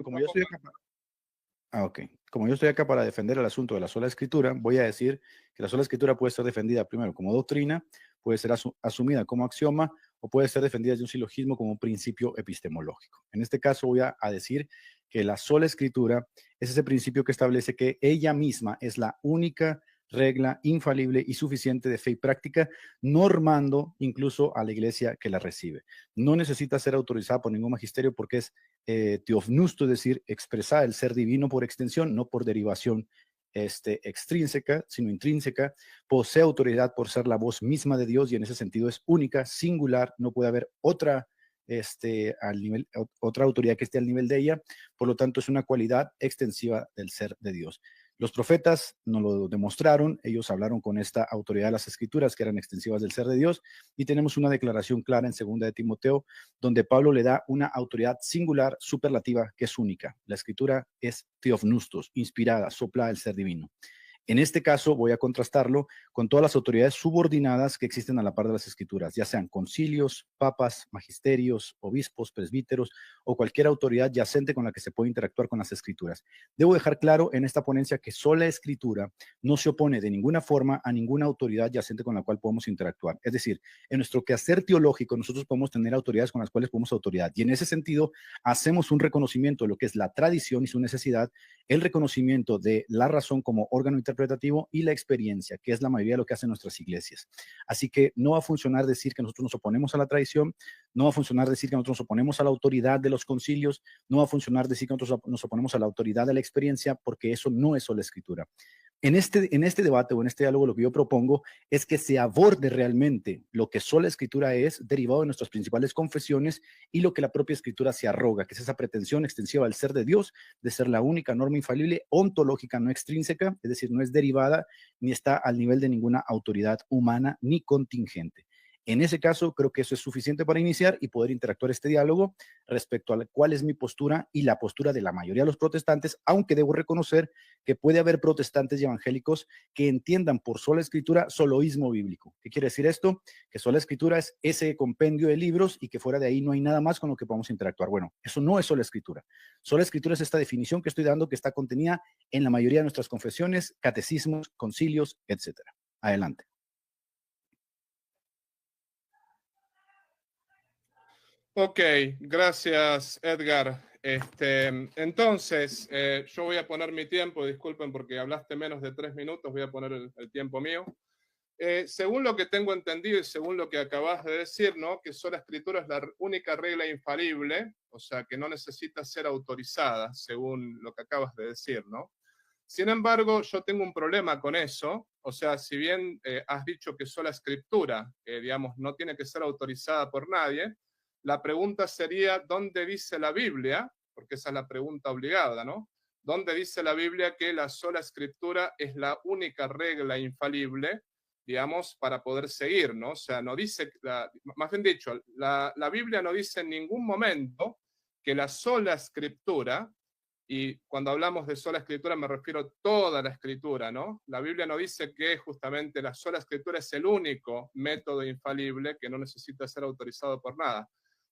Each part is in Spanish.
Como yo estoy acá ok. Como yo estoy acá para defender el asunto de la sola escritura, voy a decir que la sola escritura puede ser defendida primero como doctrina, puede ser asumida como axioma o puede ser defendida desde un silogismo como un principio epistemológico. En este caso voy a decir que la sola escritura es ese principio que establece que ella misma es la única regla infalible y suficiente de fe y práctica, normando incluso a la iglesia que la recibe. No necesita ser autorizada por ningún magisterio porque es teofnusto, es decir, expresar el ser divino por extensión, no por derivación extrínseca, sino intrínseca, posee autoridad por ser la voz misma de Dios y en ese sentido es única, singular, no puede haber otra, otra autoridad que esté al nivel de ella, por lo tanto es una cualidad extensiva del ser de Dios. Los profetas nos lo demostraron, ellos hablaron con esta autoridad de las escrituras que eran extensivas del ser de Dios y tenemos una declaración clara en 2 de Timoteo donde Pablo le da una autoridad singular, superlativa, que es única. La escritura es theopneustos, inspirada, soplada del ser divino. En este caso voy a contrastarlo con todas las autoridades subordinadas que existen a la par de las escrituras, ya sean concilios, papas, magisterios, obispos, presbíteros o cualquier autoridad yacente con la que se puede interactuar con las escrituras. Debo dejar claro en esta ponencia que sola escritura no se opone de ninguna forma a ninguna autoridad yacente con la cual podemos interactuar. Es decir, en nuestro quehacer teológico nosotros podemos tener autoridades con las cuales podemos autoridad y en ese sentido hacemos un reconocimiento de lo que es la tradición y su necesidad, el reconocimiento de la razón como órgano interpretativo y la experiencia, que es la mayoría de lo que hacen nuestras iglesias. Así que no va a funcionar decir que nosotros nos oponemos a la tradición, no va a funcionar decir que nosotros nos oponemos a la autoridad de los concilios, no va a funcionar decir que nosotros nos oponemos a la autoridad de la experiencia, porque eso no es sola escritura. En este debate o en este diálogo lo que yo propongo es que se aborde realmente lo que sola escritura es, derivado de nuestras principales confesiones y lo que la propia escritura se arroga, que es esa pretensión extensiva del ser de Dios, de ser la única norma infalible, ontológica, no extrínseca, es decir, no es derivada ni está al nivel de ninguna autoridad humana ni contingente. En ese caso, creo que eso es suficiente para iniciar y poder interactuar este diálogo respecto a cuál es mi postura y la postura de la mayoría de los protestantes, aunque debo reconocer que puede haber protestantes y evangélicos que entiendan por sola escritura soloísmo bíblico. ¿Qué quiere decir esto? Que sola escritura es ese compendio de libros y que fuera de ahí no hay nada más con lo que podamos interactuar. Bueno, eso no es sola escritura. Sola escritura es esta definición que estoy dando que está contenida en la mayoría de nuestras confesiones, catecismos, concilios, etcétera. Adelante. Ok, gracias Edgar. Entonces, yo voy a poner mi tiempo, disculpen porque hablaste menos de 3 minutos, voy a poner el tiempo mío. Según lo que tengo entendido y según lo que acabas de decir, ¿no? Que sola escritura es la única regla infalible, o sea, que no necesita ser autorizada, según lo que acabas de decir, ¿no? Sin embargo, yo tengo un problema con eso, o sea, si bien has dicho que sola escritura, digamos, no tiene que ser autorizada por nadie, la pregunta sería, ¿dónde dice la Biblia? Porque esa es la pregunta obligada, ¿no? ¿Dónde dice la Biblia que la sola escritura es la única regla infalible, digamos, para poder seguir, ¿no? O sea, no dice, más bien dicho, la Biblia no dice en ningún momento que la sola escritura, y cuando hablamos de sola escritura me refiero a toda la escritura, ¿no? La Biblia no dice que justamente la sola escritura es el único método infalible que no necesita ser autorizado por nada.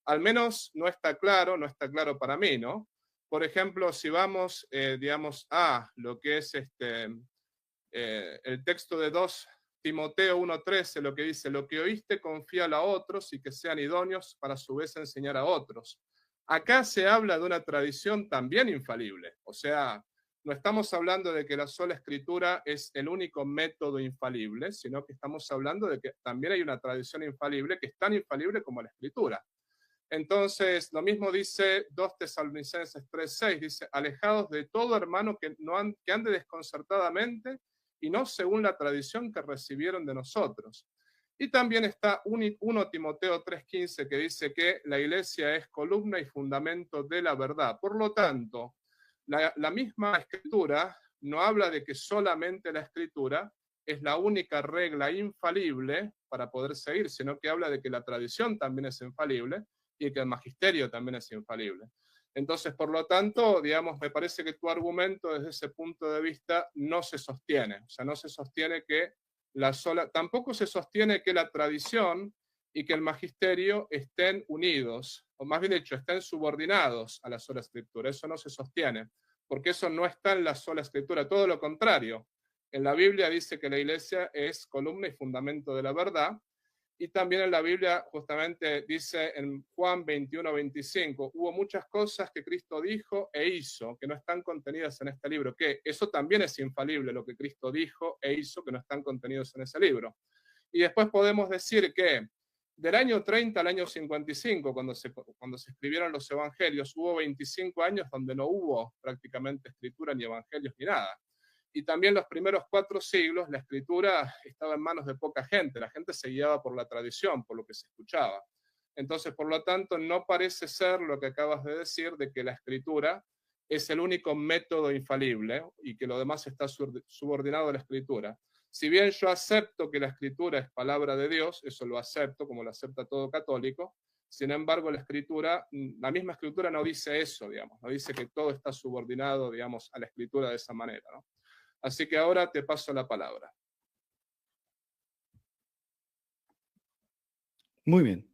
Al menos no está claro para mí, ¿no? Por ejemplo, si vamos, digamos, a lo que es el texto de 2 Timoteo 1:13, lo que dice, lo que oíste confíalo a otros y que sean idóneos para a su vez enseñar a otros. Acá se habla de una tradición también infalible, o sea, no estamos hablando de que la sola escritura es el único método infalible, sino que estamos hablando de que también hay una tradición infalible que es tan infalible como la escritura. Entonces, lo mismo dice 2 Tesalonicenses 3:6, dice, alejados de todo hermano que ande desconcertadamente y no según la tradición que recibieron de nosotros. Y también está 1 Timoteo 3:15 que dice que la iglesia es columna y fundamento de la verdad. Por lo tanto, la misma escritura no habla de que solamente la escritura es la única regla infalible para poder seguir, sino que habla de que la tradición también es infalible y que el magisterio también es infalible. Entonces, por lo tanto, digamos, me parece que tu argumento desde ese punto de vista no se sostiene. O sea, no se sostiene que tampoco se sostiene que la tradición y que el magisterio estén unidos, o más bien dicho, estén subordinados a la sola escritura. Eso no se sostiene, porque eso no está en la sola escritura, todo lo contrario. En la Biblia dice que la iglesia es columna y fundamento de la verdad, y también en la Biblia justamente dice en Juan 21-25, hubo muchas cosas que Cristo dijo e hizo que no están contenidas en este libro, que eso también es infalible, lo que Cristo dijo e hizo que no están contenidos en ese libro. Y después podemos decir que del año 30 al año 55, cuando se escribieron los evangelios, hubo 25 años donde no hubo prácticamente escritura, ni evangelios, ni nada. Y también los primeros 4 siglos, la escritura estaba en manos de poca gente, la gente se guiaba por la tradición, por lo que se escuchaba. Entonces, por lo tanto, no parece ser lo que acabas de decir, de que la escritura es el único método infalible y que lo demás está subordinado a la escritura. Si bien yo acepto que la escritura es palabra de Dios, eso lo acepto como lo acepta todo católico, sin embargo la misma escritura no dice eso, digamos, no dice que todo está subordinado, digamos, a la escritura de esa manera, ¿no? Así que ahora te paso la palabra. Muy bien.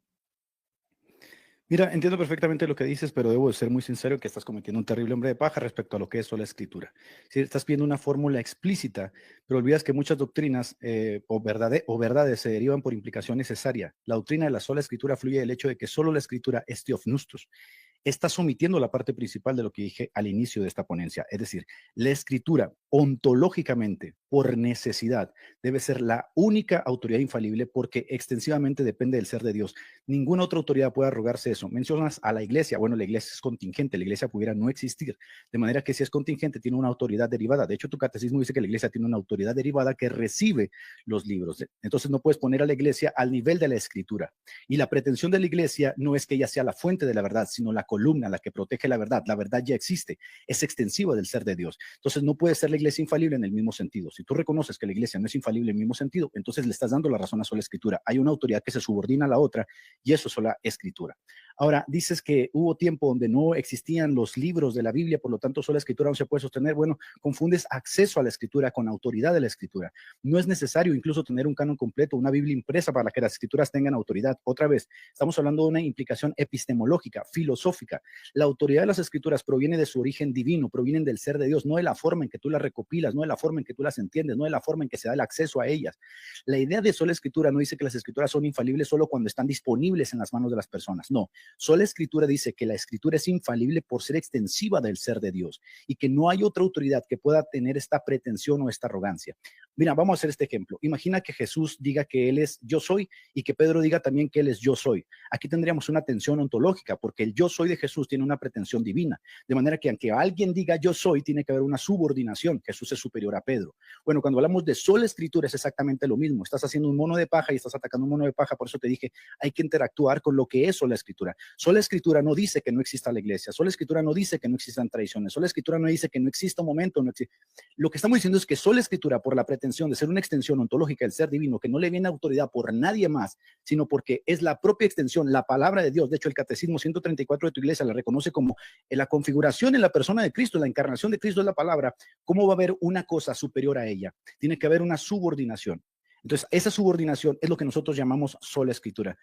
Mira, entiendo perfectamente lo que dices, pero debo de ser muy sincero que estás cometiendo un terrible hombre de paja respecto a lo que es sola escritura. Si estás pidiendo una fórmula explícita, pero olvidas que muchas doctrinas o verdades se derivan por implicación necesaria. La doctrina de la sola escritura fluye del hecho de que solo la escritura es theopneustos. Estás omitiendo la parte principal de lo que dije al inicio de esta ponencia. Es decir, la escritura ontológicamente, por necesidad, debe ser la única autoridad infalible porque extensivamente depende del ser de Dios. Ninguna otra autoridad puede arrogarse eso. Mencionas a la iglesia. Bueno, la iglesia es contingente. La iglesia pudiera no existir. De manera que si es contingente, tiene una autoridad derivada. De hecho, tu catecismo dice que la iglesia tiene una autoridad derivada que recibe los libros. Entonces, no puedes poner a la iglesia al nivel de la escritura. Y la pretensión de la iglesia no es que ella sea la fuente de la verdad, sino la columna, la que protege la verdad. La verdad ya existe. Es extensiva del ser de Dios. Entonces, no puede ser la iglesia infalible en el mismo sentido. Si tú reconoces que la iglesia no es infalible en el mismo sentido, entonces le estás dando la razón a sola escritura. Hay una autoridad que se subordina a la otra y eso es sola escritura. Ahora, dices que hubo tiempo donde no existían los libros de la Biblia, por lo tanto, sola escritura no se puede sostener. Bueno, confundes acceso a la escritura con autoridad de la escritura. No es necesario incluso tener un canon completo, una Biblia impresa para que las escrituras tengan autoridad. Otra vez, estamos hablando de una implicación epistemológica, filosófica. La autoridad de las escrituras proviene de su origen divino, provienen del ser de Dios, no de la forma en que tú las recopilas, no de la forma en que tú las entiendes, no de la forma en que se da el acceso a ellas. La idea de sola escritura no dice que las escrituras son infalibles solo cuando están disponibles en las manos de las personas. No, sola escritura dice que la escritura es infalible por ser extensiva del ser de Dios y que no hay otra autoridad que pueda tener esta pretensión o esta arrogancia. Mira, vamos a hacer este ejemplo. Imagina que Jesús diga que Él es yo soy y que Pedro diga también que Él es yo soy. Aquí tendríamos una tensión ontológica porque el yo soy de Jesús tiene una pretensión divina. De manera que aunque alguien diga yo soy, tiene que haber una subordinación. Jesús es superior a Pedro. Bueno, cuando hablamos de sola escritura es exactamente lo mismo. Estás haciendo un mono de paja y estás atacando un mono de paja. Por eso te dije, hay que interactuar con lo que es sola escritura. Sola escritura no dice que no exista la iglesia. Sola escritura no dice que no existan tradiciones. Sola escritura no dice que no exista un momento. No existe. Lo que estamos diciendo es que sola escritura, por la pretensión de ser una extensión ontológica del ser divino, que no le viene autoridad por nadie más, sino porque es la propia extensión, la palabra de Dios. De hecho, el Catecismo 134 de tu iglesia la reconoce como la configuración en la persona de Cristo, la encarnación de Cristo es la palabra. ¿Cómo va a haber una cosa superior a ella? Tiene que haber una subordinación. Entonces, esa subordinación es lo que nosotros llamamos sola escritura.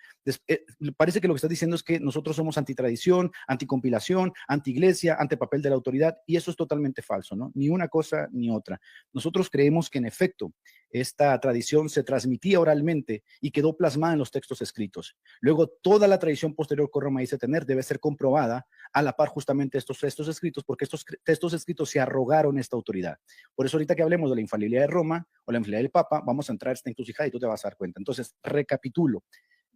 Parece que lo que estás diciendo es que nosotros somos antitradición, anticompilación, antiiglesia, antipapel de la autoridad, y eso es totalmente falso, ¿no? Ni una cosa ni otra. Nosotros creemos que, en efecto, esta tradición se transmitía oralmente y quedó plasmada en los textos escritos. Luego, toda la tradición posterior que Roma dice tener debe ser comprobada a la par justamente estos textos escritos, porque estos textos escritos se arrogaron esta autoridad. Por eso ahorita que hablemos de la infalibilidad de Roma o la infalibilidad del Papa, vamos a entrar a esta encrucijada y tú te vas a dar cuenta. Entonces, recapitulo.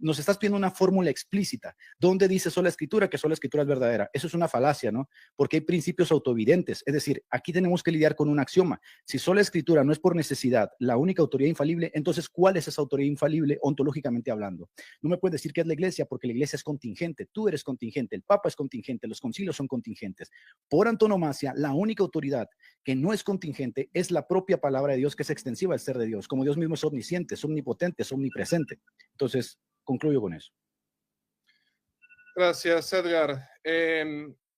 Nos estás pidiendo una fórmula explícita. ¿Dónde dice sola escritura que sola escritura es verdadera? Eso es una falacia, ¿no? Porque hay principios autoevidentes. Es decir, aquí tenemos que lidiar con un axioma. Si sola escritura no es por necesidad la única autoridad infalible, entonces, ¿cuál es esa autoridad infalible ontológicamente hablando? No me puedes decir que es la iglesia porque la iglesia es contingente. Tú eres contingente, el Papa es contingente, los concilios son contingentes. Por antonomasia, la única autoridad que no es contingente es la propia palabra de Dios, que es extensiva al ser de Dios. Como Dios mismo es omnisciente, es omnipotente, es omnipresente. Entonces, concluyo con eso. Gracias, Edgar.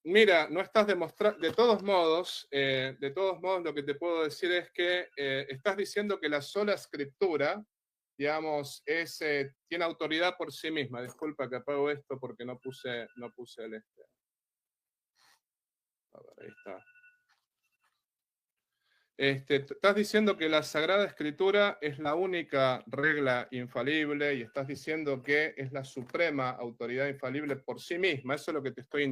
Mira, no estás demostrando, de todos modos, lo que te puedo decir es que estás diciendo que la sola escritura digamos, tiene autoridad por sí misma. Disculpa que apago esto porque no puse el A ver, ahí está. Estás diciendo que la Sagrada Escritura es la única regla infalible y estás diciendo que es la suprema autoridad infalible por sí misma. Eso es lo que te estoy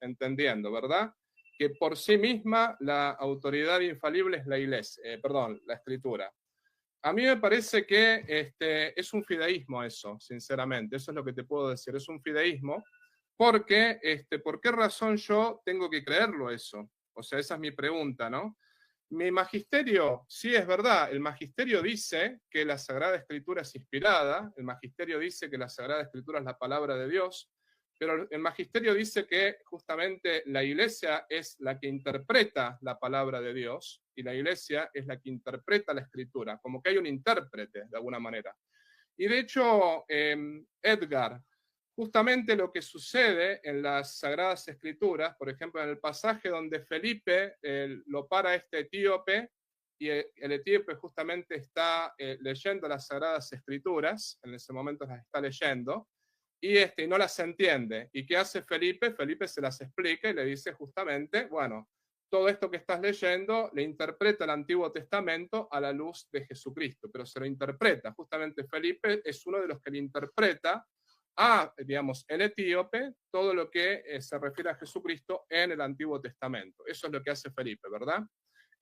entendiendo, ¿verdad? Que por sí misma la autoridad infalible es la Iglesia, la Escritura. A mí me parece que es un fideísmo eso, sinceramente. Eso es lo que te puedo decir. Es un fideísmo porque, ¿por qué razón yo tengo que creerlo eso? O sea, esa es mi pregunta, ¿no? Mi magisterio, sí es verdad, el magisterio dice que la Sagrada Escritura es inspirada, el magisterio dice que la Sagrada Escritura es la palabra de Dios, pero el magisterio dice que justamente la Iglesia es la que interpreta la palabra de Dios y la Iglesia es la que interpreta la Escritura, como que hay un intérprete de alguna manera. Y de hecho, Edgar, justamente lo que sucede en las Sagradas Escrituras, por ejemplo, en el pasaje donde Felipe lo para este etíope, y el etíope justamente está leyendo las Sagradas Escrituras, en ese momento las está leyendo, y no las entiende. ¿Y qué hace Felipe? Felipe se las explica y le dice justamente, bueno, todo esto que estás leyendo le interpreta el Antiguo Testamento a la luz de Jesucristo, pero se lo interpreta. Justamente Felipe es uno de los que le interpreta a, digamos, el etíope todo lo que se refiere a Jesucristo en el Antiguo Testamento. Eso es lo que hace Felipe, ¿verdad?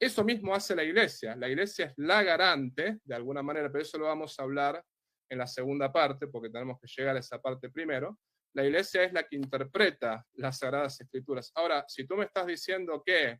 Eso mismo hace la Iglesia. La Iglesia es la garante, de alguna manera, pero eso lo vamos a hablar en la segunda parte, porque tenemos que llegar a esa parte primero. La Iglesia es la que interpreta las Sagradas Escrituras. Ahora, si tú me estás diciendo que,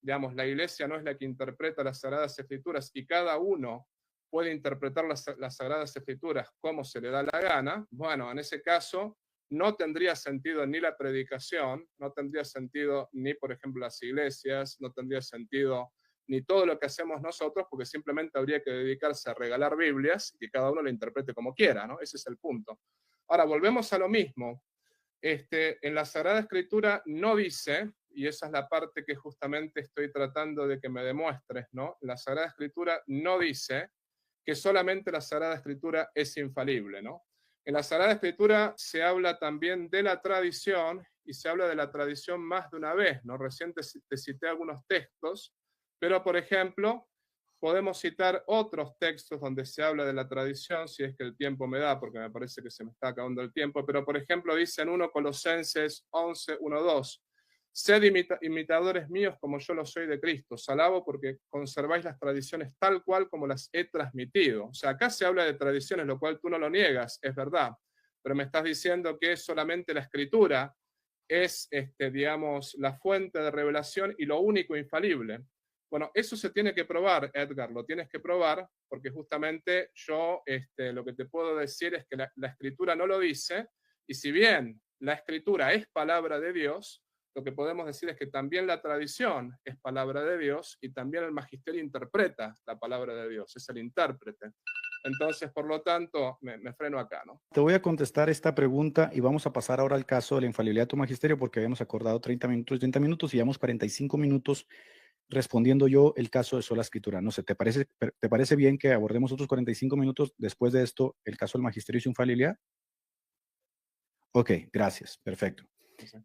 digamos, la Iglesia no es la que interpreta las Sagradas Escrituras y cada uno puede interpretar las Sagradas Escrituras como se le da la gana, bueno, en ese caso no tendría sentido ni la predicación, no tendría sentido ni, por ejemplo, las iglesias, no tendría sentido ni todo lo que hacemos nosotros, porque simplemente habría que dedicarse a regalar Biblias y que cada uno lo interprete como quiera, ¿no? Ese es el punto. Ahora, volvemos a lo mismo. En la Sagrada Escritura no dice, y esa es la parte que justamente estoy tratando de que me demuestres, ¿no? La Sagrada Escritura no dice que solamente la Sagrada Escritura es infalible, ¿no? En la Sagrada Escritura se habla también de la tradición y se habla de la tradición más de una vez, ¿no? Recién te cité algunos textos, pero por ejemplo, podemos citar otros textos donde se habla de la tradición, si es que el tiempo me da, porque me parece que se me está acabando el tiempo, pero por ejemplo dice en 1 Colosenses 11, 1, 2, sed imitadores míos como yo lo soy de Cristo. Os alabo porque conserváis las tradiciones tal cual como las he transmitido. O sea, acá se habla de tradiciones, lo cual tú no lo niegas, es verdad. Pero me estás diciendo que solamente la Escritura es, digamos, la fuente de revelación y lo único infalible. Bueno, eso se tiene que probar, Edgar, lo tienes que probar, porque justamente yo lo que te puedo decir es que la Escritura no lo dice, y si bien la Escritura es palabra de Dios, lo que podemos decir es que también la tradición es palabra de Dios y también el magisterio interpreta la palabra de Dios, es el intérprete. Entonces, por lo tanto, me freno acá, ¿no? Te voy a contestar esta pregunta y vamos a pasar ahora al caso de la infalibilidad de tu magisterio porque habíamos acordado 30 minutos y llevamos 45 minutos respondiendo yo el caso de sola escritura. No sé, ¿te parece bien que abordemos otros 45 minutos después de esto el caso del magisterio y su infalibilidad? Ok, gracias, perfecto.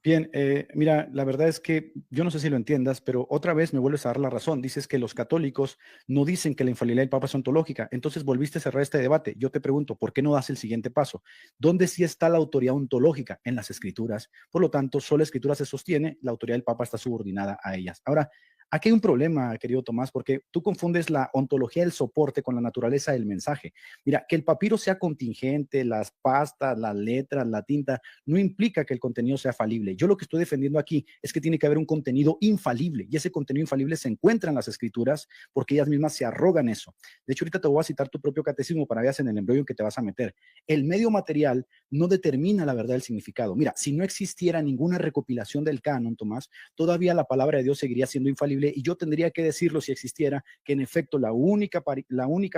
Bien, mira, la verdad es que yo no sé si lo entiendas, pero otra vez me vuelves a dar la razón. Dices que los católicos no dicen que la infalibilidad del Papa es ontológica. Entonces volviste a cerrar este debate. Yo te pregunto, ¿por qué no das el siguiente paso? ¿Dónde sí está la autoridad ontológica? En las Escrituras. Por lo tanto, solo la Escritura se sostiene, la autoridad del Papa está subordinada a ellas. Ahora, aquí hay un problema, querido Tomás, porque tú confundes la ontología del soporte con la naturaleza del mensaje. Mira, que el papiro sea contingente, las pastas, las letras, la tinta, no implica que el contenido sea falible. Yo lo que estoy defendiendo aquí es que tiene que haber un contenido infalible, y ese contenido infalible se encuentra en las Escrituras porque ellas mismas se arrogan eso. De hecho, ahorita te voy a citar tu propio catecismo para que veas en el embrollo en que te vas a meter. El medio material no determina la verdad del significado. Mira, si no existiera ninguna recopilación del canon, Tomás, todavía la palabra de Dios seguiría siendo infalible infalible y yo tendría que decirlo si existiera, que en efecto la única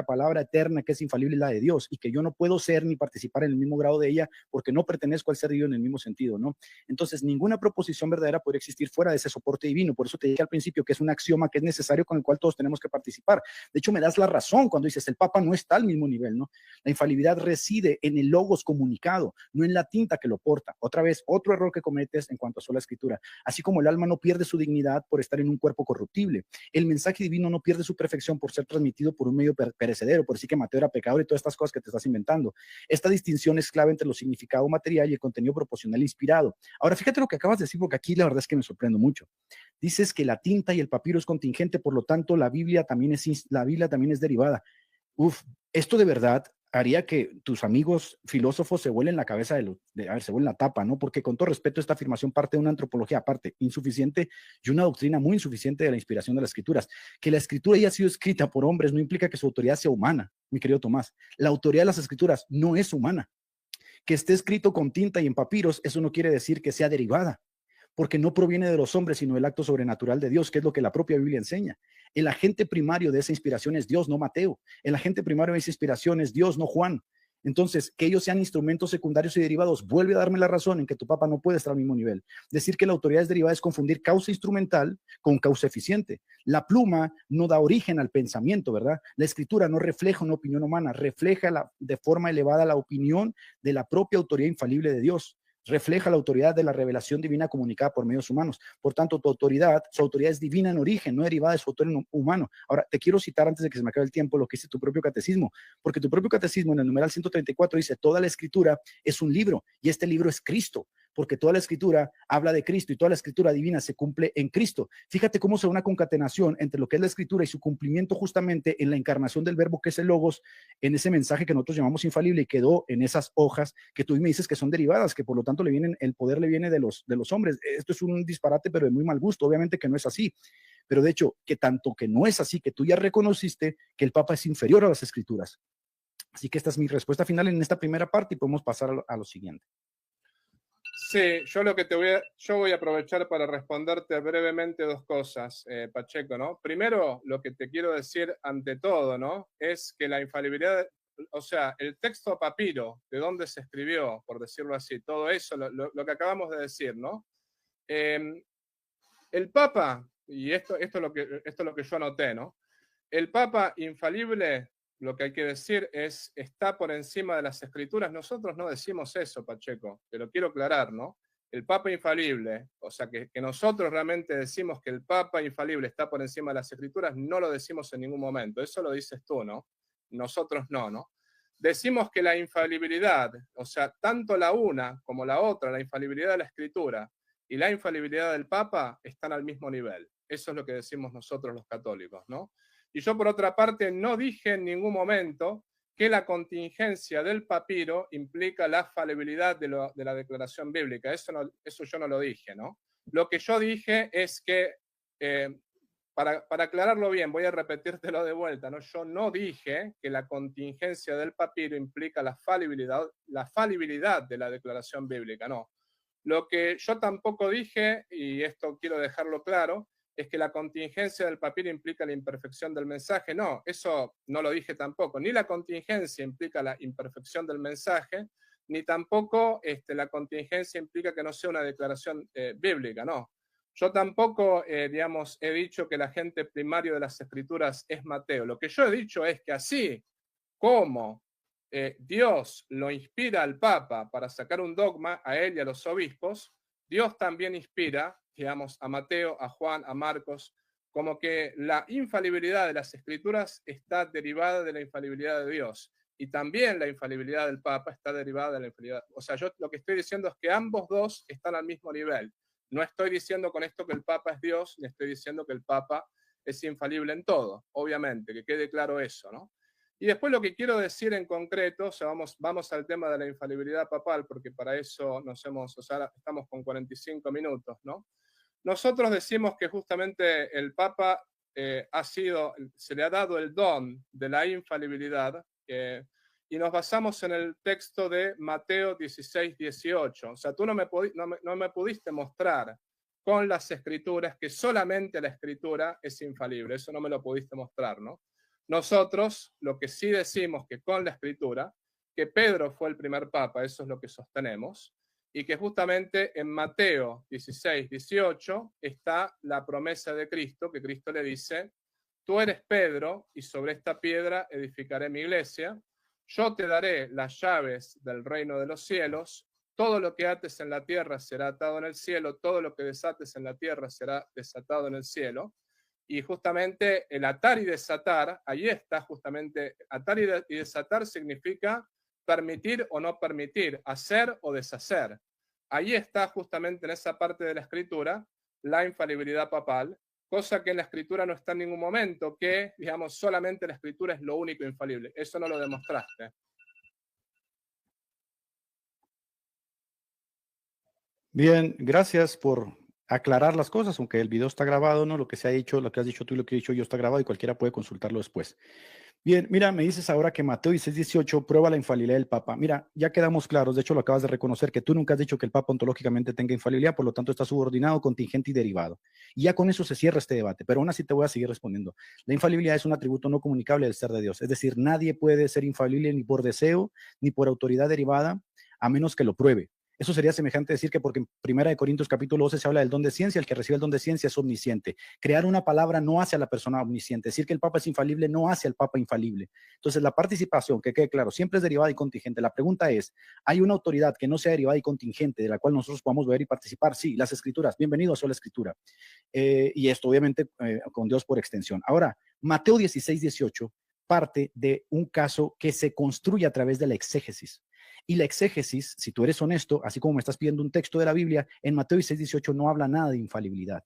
palabra eterna que es infalible es la de Dios y que yo no puedo ser ni participar en el mismo grado de ella porque no pertenezco al ser divino en el mismo sentido, ¿no? Entonces, ninguna proposición verdadera podría existir fuera de ese soporte divino. Por eso te dije al principio que es un axioma que es necesario con el cual todos tenemos que participar. De hecho, me das la razón cuando dices el Papa no está al mismo nivel, ¿no? La infalibilidad reside en el logos comunicado, no en la tinta que lo porta. Otra vez, otro error que cometes en cuanto a sola escritura. Así como el alma no pierde su dignidad por estar en un cuerpo corruptible, el mensaje divino no pierde su perfección por ser transmitido por un medio perecedero, por decir que Mateo era pecador y todas estas cosas que te estás inventando. Esta distinción es clave entre lo significado material y el contenido proporcional inspirado. Ahora, fíjate lo que acabas de decir, porque aquí la verdad es que me sorprendo mucho. Dices que la tinta y el papiro es contingente, por lo tanto, la Biblia también es derivada. Uf, esto de verdad haría que tus amigos filósofos se vuelen la cabeza se vuelen la tapa, ¿no? Porque con todo respeto, esta afirmación parte de una antropología aparte, insuficiente y una doctrina muy insuficiente de la inspiración de las escrituras. Que la escritura haya sido escrita por hombres no implica que su autoridad sea humana, mi querido Tomás. La autoridad de las escrituras no es humana. Que esté escrito con tinta y en papiros, eso no quiere decir que sea derivada, porque no proviene de los hombres, sino del acto sobrenatural de Dios, que es lo que la propia Biblia enseña. El agente primario de esa inspiración es Dios, no Mateo. El agente primario de esa inspiración es Dios, no Juan. Entonces, que ellos sean instrumentos secundarios y derivados, vuelve a darme la razón en que tu Papa no puede estar al mismo nivel. Decir que la autoridad es derivada es confundir causa instrumental con causa eficiente. La pluma no da origen al pensamiento, ¿verdad? La escritura no refleja una opinión humana, refleja de forma elevada la opinión de la propia autoridad infalible de Dios. Refleja la autoridad de la revelación divina comunicada por medios humanos. Por tanto, su autoridad es divina en origen, no derivada de su autor humano. Ahora, te quiero citar antes de que se me acabe el tiempo lo que dice tu propio catecismo, porque tu propio catecismo en el numeral 134 dice, toda la escritura es un libro y este libro es Cristo, porque toda la escritura habla de Cristo y toda la escritura divina se cumple en Cristo. Fíjate cómo se da una concatenación entre lo que es la escritura y su cumplimiento justamente en la encarnación del verbo que es el logos, en ese mensaje que nosotros llamamos infalible y quedó en esas hojas que tú me dices que son derivadas, que por lo tanto el poder le viene de los hombres. Esto es un disparate, pero de muy mal gusto. Obviamente que no es así. Pero de hecho, que tanto que no es así, que tú ya reconociste que el Papa es inferior a las escrituras. Así que esta es mi respuesta final en esta primera parte y podemos pasar a lo siguiente. Sí, yo voy a aprovechar para responderte brevemente dos cosas, Pacheco, ¿no? Primero, lo que te quiero decir ante todo, ¿no? Es que la infalibilidad, o sea, el texto papiro, de dónde se escribió, por decirlo así, todo eso, lo que acabamos de decir, ¿no? El Papa, y esto es lo que yo anoté, ¿no? El Papa infalible, lo que hay que decir es, está por encima de las escrituras. Nosotros no decimos eso, Pacheco, te lo quiero aclarar, ¿no? El Papa infalible, o sea, que nosotros realmente decimos que el Papa infalible está por encima de las escrituras, no lo decimos en ningún momento. Eso lo dices tú, ¿no? Nosotros no, ¿no? Decimos que la infalibilidad, o sea, tanto la una como la otra, la infalibilidad de la escritura y la infalibilidad del Papa están al mismo nivel. Eso es lo que decimos nosotros los católicos, ¿no? Y yo, por otra parte, no dije en ningún momento que la contingencia del papiro implica la falibilidad de la declaración bíblica. Eso yo no lo dije, ¿no? Lo que yo dije es que, para aclararlo bien, voy a repetírtelo de vuelta, ¿no? Yo no dije que la contingencia del papiro implica la falibilidad de la declaración bíblica, no. Lo que yo tampoco dije, y esto quiero dejarlo claro, es que la contingencia del papiro implica la imperfección del mensaje. No, eso no lo dije tampoco. Ni la contingencia implica la imperfección del mensaje, ni tampoco la contingencia implica que no sea una declaración bíblica, no. Yo tampoco, digamos, he dicho que el agente primario de las escrituras es Mateo. Lo que yo he dicho es que así como Dios lo inspira al Papa para sacar un dogma a él y a los obispos, Dios también inspira, digamos, a Mateo, a Juan, a Marcos, como que la infalibilidad de las escrituras está derivada de la infalibilidad de Dios. Y también la infalibilidad del Papa está derivada de la infalibilidad. O sea, yo lo que estoy diciendo es que ambos dos están al mismo nivel. No estoy diciendo con esto que el Papa es Dios, ni estoy diciendo que el Papa es infalible en todo, obviamente, que quede claro eso, ¿no? Y después lo que quiero decir en concreto, o sea, vamos al tema de la infalibilidad papal, porque para eso estamos con 45 minutos, ¿no? Nosotros decimos que justamente el Papa se le ha dado el don de la infalibilidad, y nos basamos en el texto de Mateo 16, 18. O sea, tú no me pudiste mostrar con las escrituras, que solamente la escritura es infalible. Eso no me lo pudiste mostrar, ¿no? Nosotros lo que sí decimos que con la escritura, que Pedro fue el primer papa, eso es lo que sostenemos, y que justamente en Mateo 16, 18 está la promesa de Cristo, que Cristo le dice, tú eres Pedro y sobre esta piedra edificaré mi iglesia, yo te daré las llaves del reino de los cielos, todo lo que ates en la tierra será atado en el cielo, todo lo que desates en la tierra será desatado en el cielo. Y justamente el atar y desatar, ahí está justamente, atar y desatar significa permitir o no permitir, hacer o deshacer. Ahí está justamente en esa parte de la escritura la infalibilidad papal, cosa que en la escritura no está en ningún momento, que, digamos, solamente la escritura es lo único infalible. Eso no lo demostraste. Bien, gracias por aclarar las cosas, aunque el video está grabado, ¿no? Lo que se ha dicho, lo que has dicho tú y lo que he dicho yo está grabado y cualquiera puede consultarlo después. Bien, mira, me dices ahora que Mateo 16:18 prueba la infalibilidad del Papa. Mira, ya quedamos claros, de hecho lo acabas de reconocer, que tú nunca has dicho que el Papa ontológicamente tenga infalibilidad, por lo tanto está subordinado, contingente y derivado. Y ya con eso se cierra este debate, pero aún así te voy a seguir respondiendo. La infalibilidad es un atributo no comunicable del ser de Dios, es decir, nadie puede ser infalible ni por deseo, ni por autoridad derivada, a menos que lo pruebe. Eso sería semejante a decir que porque en 1 Corintios capítulo 12 se habla del don de ciencia, el que recibe el don de ciencia es omnisciente. Crear una palabra no hace a la persona omnisciente. Decir que el Papa es infalible no hace al Papa infalible. Entonces, la participación, que quede claro, siempre es derivada y contingente. La pregunta es, ¿hay una autoridad que no sea derivada y contingente de la cual nosotros podamos ver y participar? Sí, las escrituras. Bienvenido a sola escritura. Y esto, obviamente, con Dios por extensión. Ahora, Mateo 16:18 parte de un caso que se construye a través de la exégesis. Y la exégesis, si tú eres honesto, así como me estás pidiendo un texto de la Biblia, en Mateo 16:18 no habla nada de infalibilidad.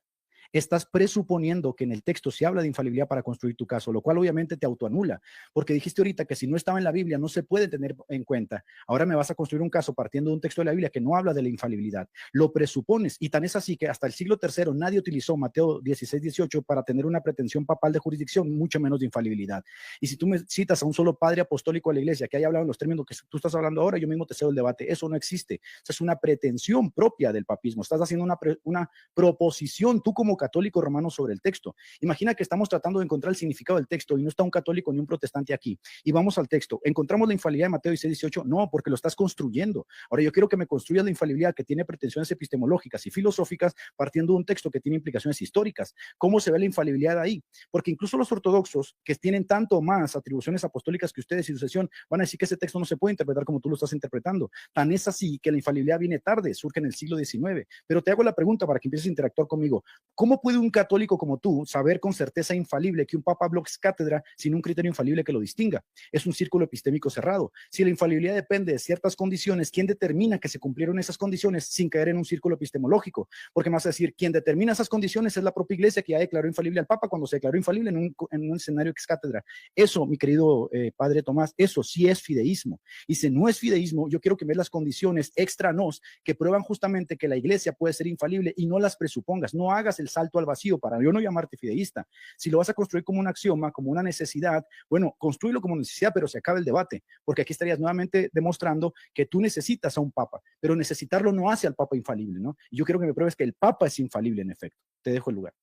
Estás presuponiendo que en el texto se habla de infalibilidad para construir tu caso, lo cual obviamente te autoanula, porque dijiste ahorita que si no estaba en la Biblia no se puede tener en cuenta. Ahora me vas a construir un caso partiendo de un texto de la Biblia que no habla de la infalibilidad. Lo presupones, y tan es así que hasta el siglo III nadie utilizó Mateo 16:18 para tener una pretensión papal de jurisdicción, mucho menos de infalibilidad. Y si tú me citas a un solo padre apostólico de la iglesia que haya hablado en los términos que tú estás hablando ahora, yo mismo te cedo el debate. Eso no existe. Esa es una pretensión propia del papismo. Estás haciendo una proposición tú como católico romano sobre el texto. Imagina que estamos tratando de encontrar el significado del texto y no está un católico ni un protestante aquí. Y vamos al texto. ¿Encontramos la infalibilidad de Mateo 16:18? No, porque lo estás construyendo. Ahora yo quiero que me construyas la infalibilidad que tiene pretensiones epistemológicas y filosóficas partiendo de un texto que tiene implicaciones históricas. ¿Cómo se ve la infalibilidad ahí? Porque incluso los ortodoxos, que tienen tanto más atribuciones apostólicas que ustedes y sucesión, van a decir que ese texto no se puede interpretar como tú lo estás interpretando. Tan es así que la infalibilidad viene tarde, surge en el siglo XIX. Pero te hago la pregunta para que empieces a interactuar conmigo. ¿Cómo puede un católico como tú saber con certeza infalible que un papa habló ex cátedra sin un criterio infalible que lo distinga? Es un círculo epistémico cerrado. Si la infalibilidad depende de ciertas condiciones, ¿quién determina que se cumplieron esas condiciones sin caer en un círculo epistemológico? Porque me vas a decir, quien determina esas condiciones es la propia iglesia que ya declaró infalible al papa cuando se declaró infalible en un escenario ex cátedra. Eso, mi querido padre Tomás, eso sí es fideísmo. Y si no es fideísmo, yo quiero que veas las condiciones extra nos que prueban justamente que la iglesia puede ser infalible y no las presupongas. No hagas el salto al vacío para yo no llamarte fideísta. Si lo vas a construir como un axioma, como una necesidad, bueno, construylo como necesidad, pero se acaba el debate, porque aquí estarías nuevamente demostrando que tú necesitas a un papa, pero necesitarlo no hace al papa infalible, ¿no? Y yo quiero que me pruebes que el papa es infalible en efecto. Te dejo el lugar.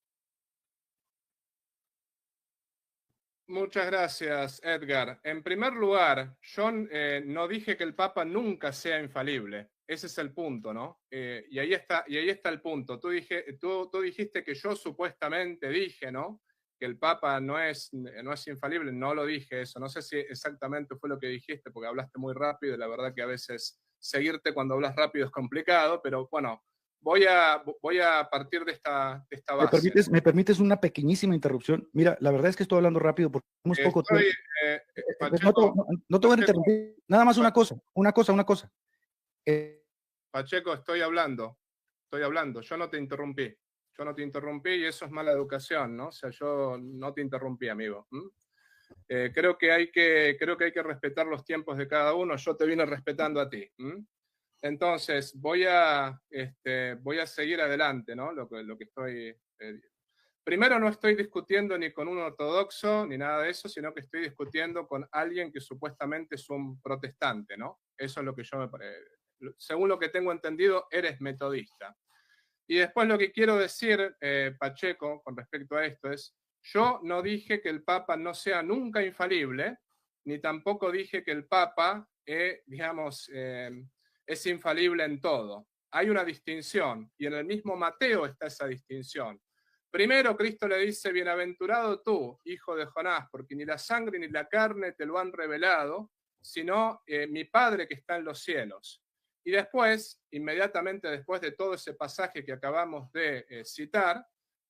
Muchas gracias, Edgar. En primer lugar, yo no dije que el Papa nunca sea infalible. Ese es el punto, ¿no? Y ahí está el punto. Tú dijiste que yo supuestamente dije, ¿no? Que el Papa no es infalible. No lo dije eso. No sé si exactamente fue lo que dijiste, porque hablaste muy rápido y la verdad que a veces seguirte cuando hablas rápido es complicado, pero bueno, voy a partir de esta base. ¿Me permites una pequeñísima interrupción? Mira, la verdad es que estoy hablando rápido porque tenemos poco tiempo. Pacheco, no te voy a interrumpir. Nada más una cosa. Pacheco, estoy hablando. Yo no te interrumpí y eso es mala educación, ¿no? O sea, yo no te interrumpí, amigo. Creo que hay que respetar los tiempos de cada uno. Yo te vine respetando a ti. Entonces, voy a seguir adelante, ¿no? Lo que estoy... Primero, no estoy discutiendo ni con un ortodoxo ni nada de eso, sino que estoy discutiendo con alguien que supuestamente es un protestante, ¿no? Eso es lo que según lo que tengo entendido, eres metodista. Y después lo que quiero decir, Pacheco, con respecto a esto es, yo no dije que el Papa no sea nunca infalible, ni tampoco dije que el Papa, es infalible en todo. Hay una distinción, y en el mismo Mateo está esa distinción. Primero Cristo le dice, bienaventurado tú, hijo de Jonás, porque ni la sangre ni la carne te lo han revelado, sino mi Padre que está en los cielos. Y después, inmediatamente después de todo ese pasaje que acabamos de citar,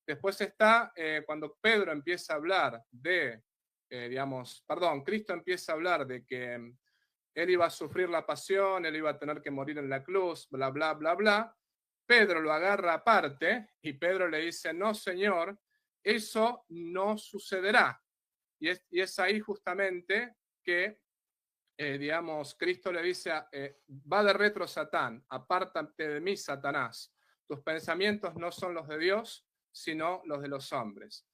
después está cuando Pedro empieza a hablar de, Cristo empieza a hablar de que él iba a sufrir la pasión, él iba a tener que morir en la cruz, bla, bla, bla, bla. Pedro lo agarra aparte y Pedro le dice, no, Señor, eso no sucederá. Y es ahí justamente que Cristo le dice, va de retro Satán, apártate de mí, Satanás. Tus pensamientos no son los de Dios, sino los de los hombres.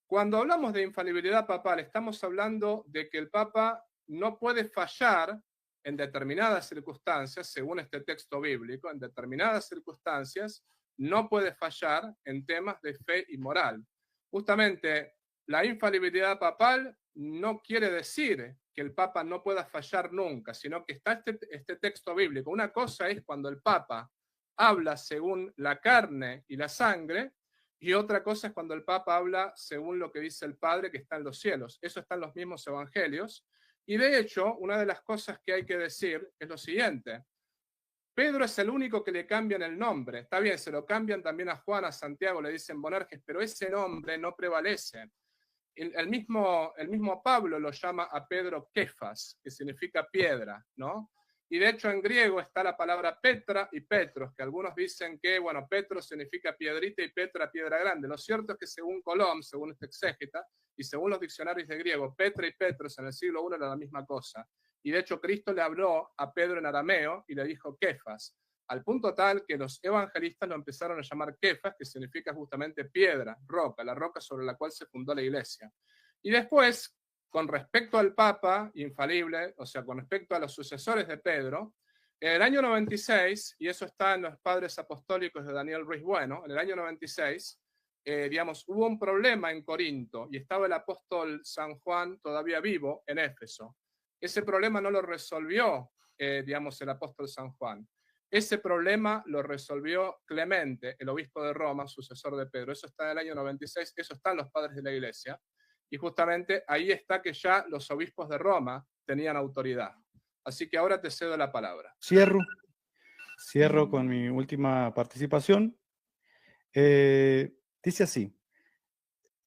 Cuando hablamos de infalibilidad papal, estamos hablando de que el Papa no puede fallar en determinadas circunstancias, según este texto bíblico, en determinadas circunstancias, no puede fallar en temas de fe y moral. Justamente, la infalibilidad papal no quiere decir que el Papa no pueda fallar nunca, sino que está este texto bíblico. Una cosa es cuando el Papa habla según la carne y la sangre, y otra cosa es cuando el Papa habla según lo que dice el Padre que está en los cielos. Eso está en los mismos evangelios. Y de hecho, una de las cosas que hay que decir es lo siguiente. Pedro es el único que le cambian el nombre. Está bien, se lo cambian también a Juan, a Santiago, le dicen Bonerges, pero ese nombre no prevalece. El mismo Pablo lo llama a Pedro Kefas, que significa piedra, ¿no? Y de hecho en griego está la palabra Petra y Petros, que algunos dicen que, bueno, Petros significa piedrita y Petra piedra grande. Lo cierto es que según Colom, según este exégeta, y según los diccionarios de griego, Petra y Petros en el siglo I era la misma cosa. Y de hecho Cristo le habló a Pedro en arameo y le dijo Kefas, al punto tal que los evangelistas lo empezaron a llamar Kefas, que significa justamente piedra, roca, la roca sobre la cual se fundó la iglesia. Y después, con respecto al Papa infalible, o sea, con respecto a los sucesores de Pedro, en el año 96, y eso está en los Padres Apostólicos de Daniel Ruiz Bueno, en el año 96, hubo un problema en Corinto y estaba el apóstol San Juan todavía vivo en Éfeso. Ese problema no lo resolvió, el apóstol San Juan. Ese problema lo resolvió Clemente, el obispo de Roma, sucesor de Pedro. Eso está en el año 96, eso está en los Padres de la Iglesia. Y justamente ahí está que ya los obispos de Roma tenían autoridad. Así que ahora te cedo la palabra. Cierro con mi última participación. Dice así.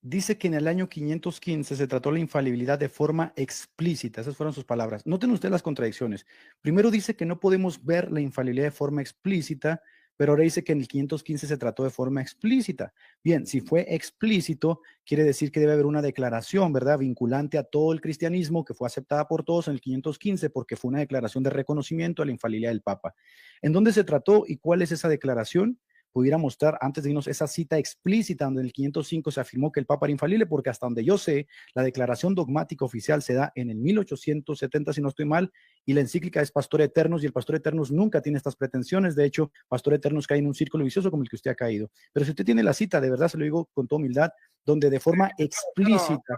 Dice que en el año 515 se trató la infalibilidad de forma explícita. Esas fueron sus palabras. Noten ustedes las contradicciones. Primero dice que no podemos ver la infalibilidad de forma explícita, pero ahora dice que en el 515 se trató de forma explícita. Bien, si fue explícito, quiere decir que debe haber una declaración, ¿verdad?, vinculante a todo el cristianismo que fue aceptada por todos en el 515 porque fue una declaración de reconocimiento a la infalibilidad del Papa. ¿En dónde se trató y cuál es esa declaración? Pudiera mostrar antes de irnos esa cita explícita donde en el 505 se afirmó que el Papa era infalible, porque hasta donde yo sé, la declaración dogmática oficial se da en el 1870, si no estoy mal, y la encíclica es Pastor Eternus, y el Pastor Eternus nunca tiene estas pretensiones. De hecho, Pastor Eternus cae en un círculo vicioso como el que usted ha caído. Pero si usted tiene la cita, de verdad se lo digo con toda humildad, donde de forma explícita...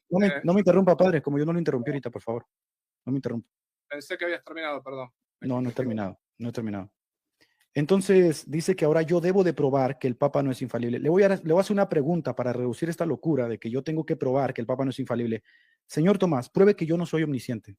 No me interrumpa, padre, como yo no lo interrumpí ahorita, por favor. No me interrumpa. Pensé que habías terminado, perdón. No he terminado. Entonces dice que ahora yo debo de probar que el Papa no es infalible. Le voy a hacer una pregunta para reducir esta locura de que yo tengo que probar que el Papa no es infalible. Señor Tomás, pruebe que yo no soy omnisciente.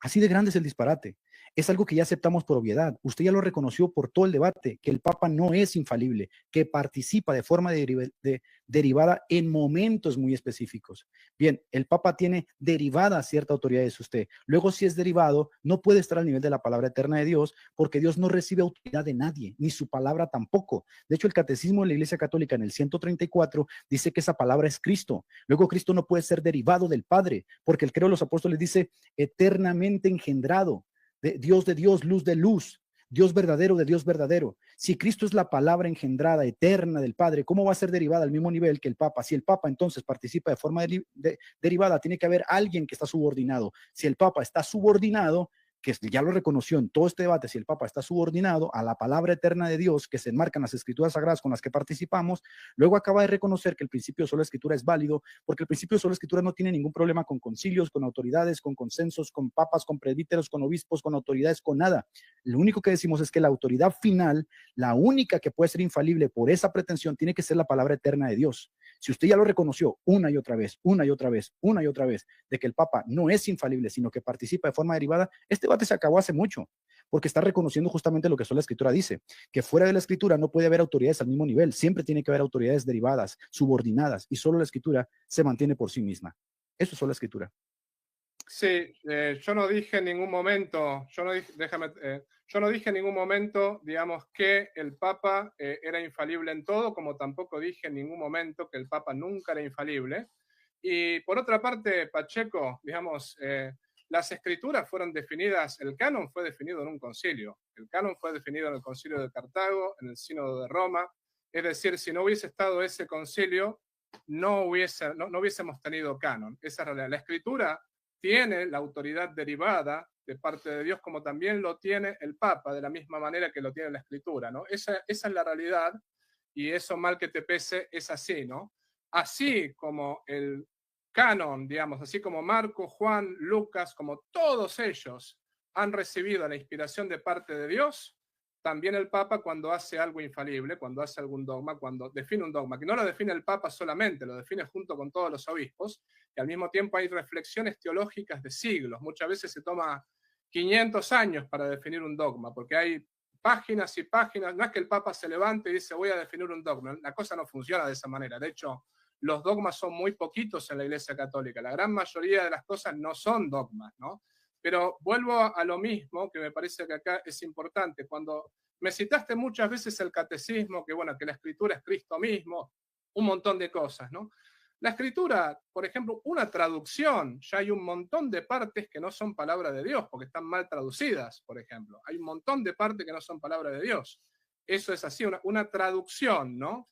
Así de grande es el disparate. Es algo que ya aceptamos por obviedad. Usted ya lo reconoció por todo el debate, que el Papa no es infalible, que participa de forma derivada en momentos muy específicos. Bien, el Papa tiene derivada cierta autoridad de usted. Luego, si es derivado, no puede estar al nivel de la palabra eterna de Dios, porque Dios no recibe autoridad de nadie, ni su palabra tampoco. De hecho, el Catecismo de la Iglesia Católica en el 134 dice que esa palabra es Cristo. Luego, Cristo no puede ser derivado del Padre, porque el Credo de los Apóstoles dice eternamente engendrado, de Dios, luz de luz, Dios verdadero de Dios verdadero. Si Cristo es la palabra engendrada, eterna del Padre, ¿cómo va a ser derivada al mismo nivel que el Papa? Si el Papa entonces participa de forma derivada, tiene que haber alguien que está subordinado. Si el Papa está subordinado, que ya lo reconoció en todo este debate, si el Papa está subordinado a la palabra eterna de Dios que se enmarca en las escrituras sagradas con las que participamos, luego acaba de reconocer que el principio de sola escritura es válido, porque el principio de sola escritura no tiene ningún problema con concilios, con autoridades, con consensos, con papas, con presbíteros, con obispos, con autoridades, con nada. Lo único que decimos es que la autoridad final, la única que puede ser infalible por esa pretensión, tiene que ser la palabra eterna de Dios. Si usted ya lo reconoció una y otra vez, una y otra vez, una y otra vez, de que el Papa no es infalible, sino que participa de forma derivada, este debate se acabó hace mucho, porque está reconociendo justamente lo que sola escritura dice, que fuera de la escritura no puede haber autoridades al mismo nivel, siempre tiene que haber autoridades derivadas, subordinadas, y solo la escritura se mantiene por sí misma. Eso es sola escritura. Sí, yo no dije en ningún momento, yo no dije en ningún momento, digamos, que el Papa era infalible en todo, como tampoco dije en ningún momento que el Papa nunca era infalible. Y por otra parte, Pacheco, digamos, las escrituras fueron definidas, el canon fue definido en un concilio, el canon fue definido en el concilio de Cartago, en el sínodo de Roma, es decir, si no hubiese estado ese concilio, no hubiésemos tenido canon, esa es la realidad. La escritura tiene la autoridad derivada de parte de Dios, como también lo tiene el Papa, de la misma manera que lo tiene la Escritura, ¿no? Esa es la realidad, y eso, mal que te pese, es así, ¿no? Así como el canon, digamos, así como Marcos, Juan, Lucas, como todos ellos han recibido la inspiración de parte de Dios, también el Papa, cuando hace algo infalible, cuando hace algún dogma, cuando define un dogma, que no lo define el Papa solamente, lo define junto con todos los obispos, y al mismo tiempo hay reflexiones teológicas de siglos. Muchas veces se toma 500 años para definir un dogma, porque hay páginas y páginas. No es que el Papa se levante y dice voy a definir un dogma, la cosa no funciona de esa manera. De hecho, los dogmas son muy poquitos en la Iglesia Católica, la gran mayoría de las cosas no son dogmas, ¿no? Pero vuelvo a lo mismo, que me parece que acá es importante. Cuando me citaste muchas veces el catecismo, que bueno, que la escritura es Cristo mismo, un montón de cosas, ¿no? La escritura, por ejemplo, una traducción, ya hay un montón de partes que no son palabra de Dios, porque están mal traducidas, por ejemplo. Hay un montón de partes que no son palabra de Dios. Eso es así, una traducción, ¿no?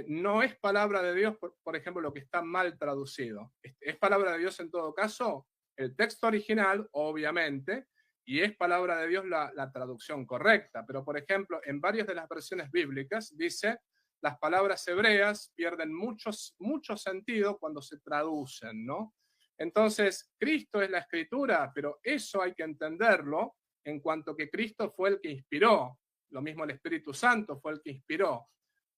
No es palabra de Dios, por ejemplo, lo que está mal traducido. Es palabra de Dios en todo caso el texto original, obviamente, y es palabra de Dios la traducción correcta. Pero, por ejemplo, en varias de las versiones bíblicas dice las palabras hebreas pierden mucho sentido cuando se traducen, ¿no? Entonces, Cristo es la escritura, pero eso hay que entenderlo en cuanto que Cristo fue el que inspiró, lo mismo el Espíritu Santo fue el que inspiró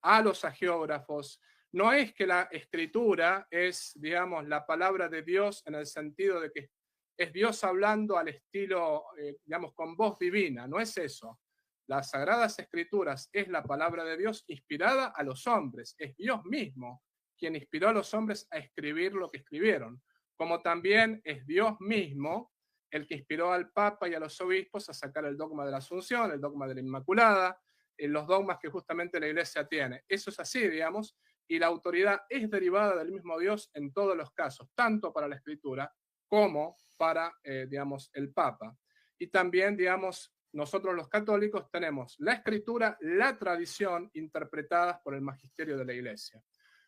a los agiógrafos. No es que la escritura es, digamos, la palabra de Dios en el sentido de que es Dios hablando al estilo, digamos, con voz divina, no es eso. Las Sagradas Escrituras es la palabra de Dios inspirada a los hombres, es Dios mismo quien inspiró a los hombres a escribir lo que escribieron, como también es Dios mismo el que inspiró al Papa y a los obispos a sacar el dogma de la Asunción, el dogma de la Inmaculada, los dogmas que justamente la Iglesia tiene. Eso es así, digamos, y la autoridad es derivada del mismo Dios en todos los casos, tanto para la Escritura como para, digamos, el Papa. Y también, digamos, nosotros los católicos tenemos la Escritura, la tradición interpretadas por el magisterio de la Iglesia.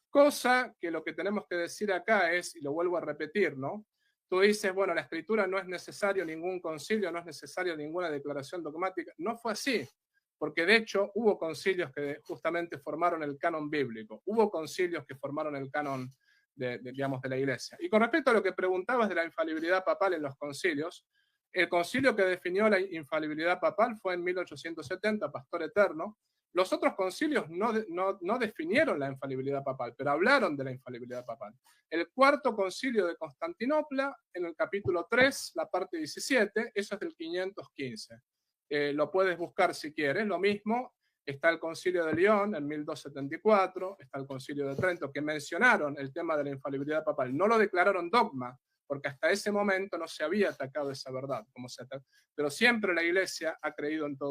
Cosa que lo que tenemos que decir acá es, y lo vuelvo a repetir, ¿no? Tú dices, bueno, la Escritura no es necesario ningún concilio, no es necesario ninguna declaración dogmática. No fue así, porque de hecho hubo concilios que justamente formaron el canon bíblico, hubo concilios que formaron el canon digamos, de la Iglesia. Y con respecto a lo que preguntabas de la infalibilidad papal en los concilios, el concilio que definió la infalibilidad papal fue en 1870, Pastor Eterno. Los otros concilios no definieron la infalibilidad papal, pero hablaron de la infalibilidad papal. El cuarto concilio de Constantinopla, en el capítulo 3, la parte 17, eso es del 515. Lo puedes buscar si quieres, lo mismo. Está el Concilio de León en 1274, está el Concilio de Trento, que mencionaron el tema de la infalibilidad papal. No lo declararon dogma, porque hasta ese momento no se había atacado esa verdad, pero siempre la Iglesia ha creído en todo